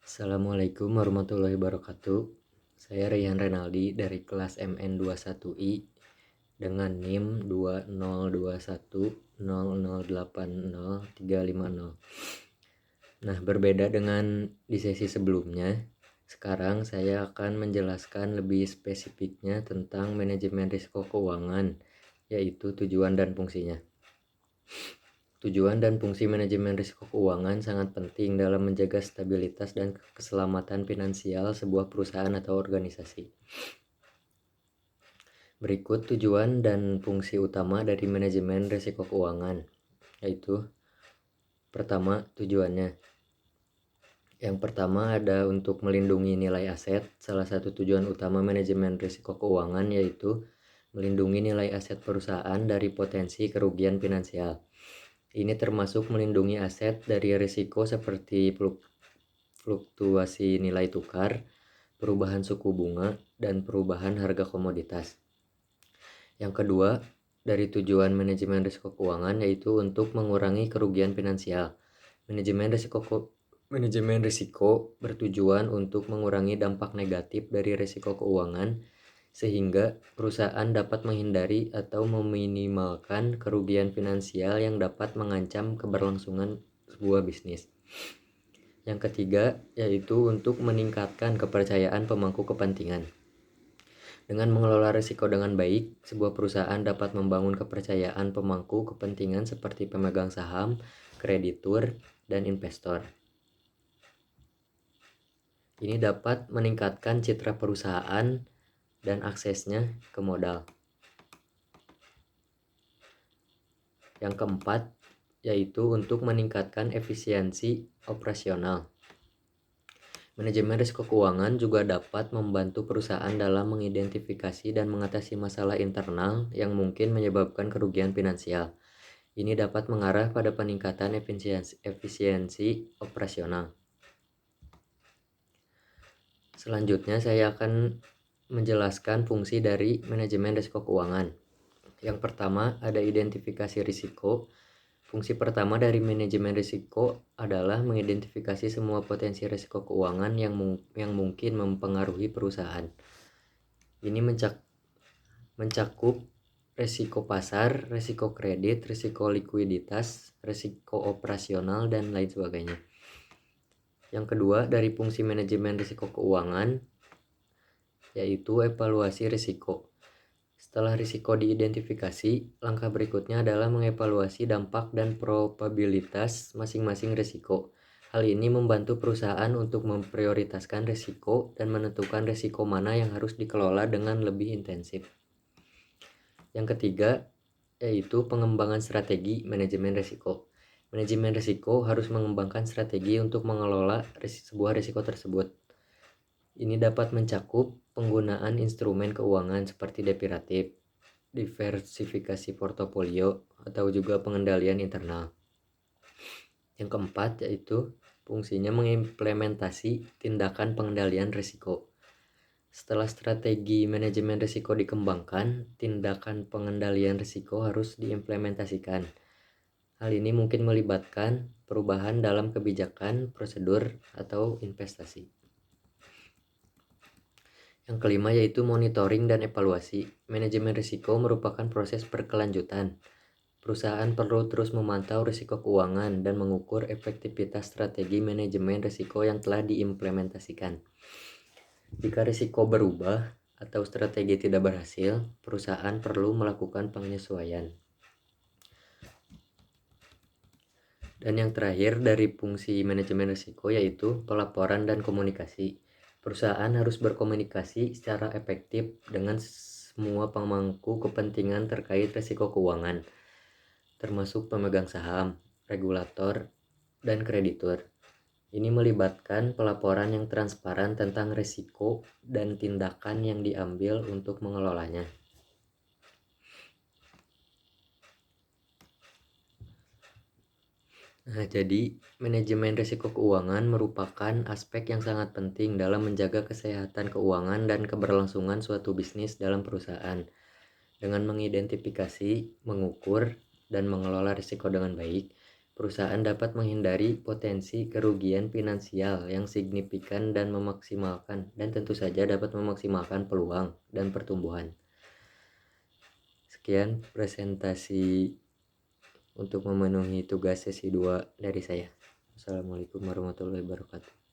Assalamualaikum warahmatullahi wabarakatuh. Saya Rian Renaldi dari kelas MN21I dengan NIM 202100800350. Nah, berbeda dengan di sesi sebelumnya, sekarang saya akan menjelaskan lebih spesifiknya tentang manajemen risiko keuangan, yaitu tujuan dan fungsinya. Tujuan dan fungsi manajemen risiko keuangan sangat penting dalam menjaga stabilitas dan keselamatan finansial sebuah perusahaan atau organisasi. Berikut tujuan dan fungsi utama dari manajemen risiko keuangan, yaitu pertama, tujuannya. Yang pertama ada untuk melindungi nilai aset. Salah satu tujuan utama manajemen risiko keuangan yaitu melindungi nilai aset perusahaan dari potensi kerugian finansial. Ini termasuk melindungi aset dari risiko seperti fluktuasi nilai tukar, perubahan suku bunga, dan perubahan harga komoditas. Yang kedua, dari tujuan manajemen risiko keuangan yaitu untuk mengurangi kerugian finansial. Manajemen risiko bertujuan untuk mengurangi dampak negatif dari risiko keuangan sehingga perusahaan dapat menghindari atau meminimalkan kerugian finansial yang dapat mengancam keberlangsungan sebuah bisnis. Yang ketiga, yaitu untuk meningkatkan kepercayaan pemangku kepentingan. Dengan mengelola risiko dengan baik, sebuah perusahaan dapat membangun kepercayaan pemangku kepentingan seperti pemegang saham, kreditur, dan investor. Ini dapat meningkatkan citra perusahaan dan aksesnya ke modal. Yang keempat, yaitu untuk meningkatkan efisiensi operasional. Manajemen risiko keuangan juga dapat membantu perusahaan dalam mengidentifikasi dan mengatasi masalah internal yang mungkin menyebabkan kerugian finansial. Ini dapat mengarah pada peningkatan efisiensi operasional. Selanjutnya saya akan menjelaskan fungsi dari manajemen risiko keuangan. Yang pertama ada identifikasi risiko. Fungsi pertama dari manajemen risiko adalah mengidentifikasi semua potensi risiko keuangan yang mungkin mempengaruhi perusahaan. Ini mencakup risiko pasar, risiko kredit, risiko likuiditas, risiko operasional, dan lain sebagainya. Yang kedua, dari fungsi manajemen risiko keuangan yaitu evaluasi risiko. Setelah risiko diidentifikasi, langkah berikutnya adalah mengevaluasi dampak dan probabilitas masing-masing risiko. Hal ini membantu perusahaan untuk memprioritaskan risiko dan menentukan risiko mana yang harus dikelola dengan lebih intensif. Yang ketiga, yaitu pengembangan strategi manajemen risiko. Manajemen risiko harus mengembangkan strategi untuk mengelola sebuah risiko tersebut. Ini dapat mencakup penggunaan instrumen keuangan seperti derivatif, diversifikasi portofolio, atau juga pengendalian internal. Yang keempat yaitu fungsinya mengimplementasi tindakan pengendalian risiko. Setelah strategi manajemen risiko dikembangkan, tindakan pengendalian risiko harus diimplementasikan. Hal ini mungkin melibatkan perubahan dalam kebijakan, prosedur, atau investasi. Yang kelima yaitu monitoring dan evaluasi. Manajemen risiko merupakan proses berkelanjutan. Perusahaan perlu terus memantau risiko keuangan dan mengukur efektivitas strategi manajemen risiko yang telah diimplementasikan. Jika risiko berubah atau strategi tidak berhasil, perusahaan perlu melakukan penyesuaian. Dan yang terakhir dari fungsi manajemen risiko yaitu pelaporan dan komunikasi. Perusahaan harus berkomunikasi secara efektif dengan semua pemangku kepentingan terkait risiko keuangan, termasuk pemegang saham, regulator, dan kreditur. Ini melibatkan pelaporan yang transparan tentang risiko dan tindakan yang diambil untuk mengelolanya. Nah, jadi manajemen risiko keuangan merupakan aspek yang sangat penting dalam menjaga kesehatan keuangan dan keberlangsungan suatu bisnis dalam perusahaan. Dengan mengidentifikasi, mengukur, dan mengelola risiko dengan baik, perusahaan dapat menghindari potensi kerugian finansial yang signifikan dan tentu saja dapat memaksimalkan peluang dan pertumbuhan. Sekian presentasi untuk memenuhi tugas sesi 2 dari saya. Assalamualaikum warahmatullahi wabarakatuh.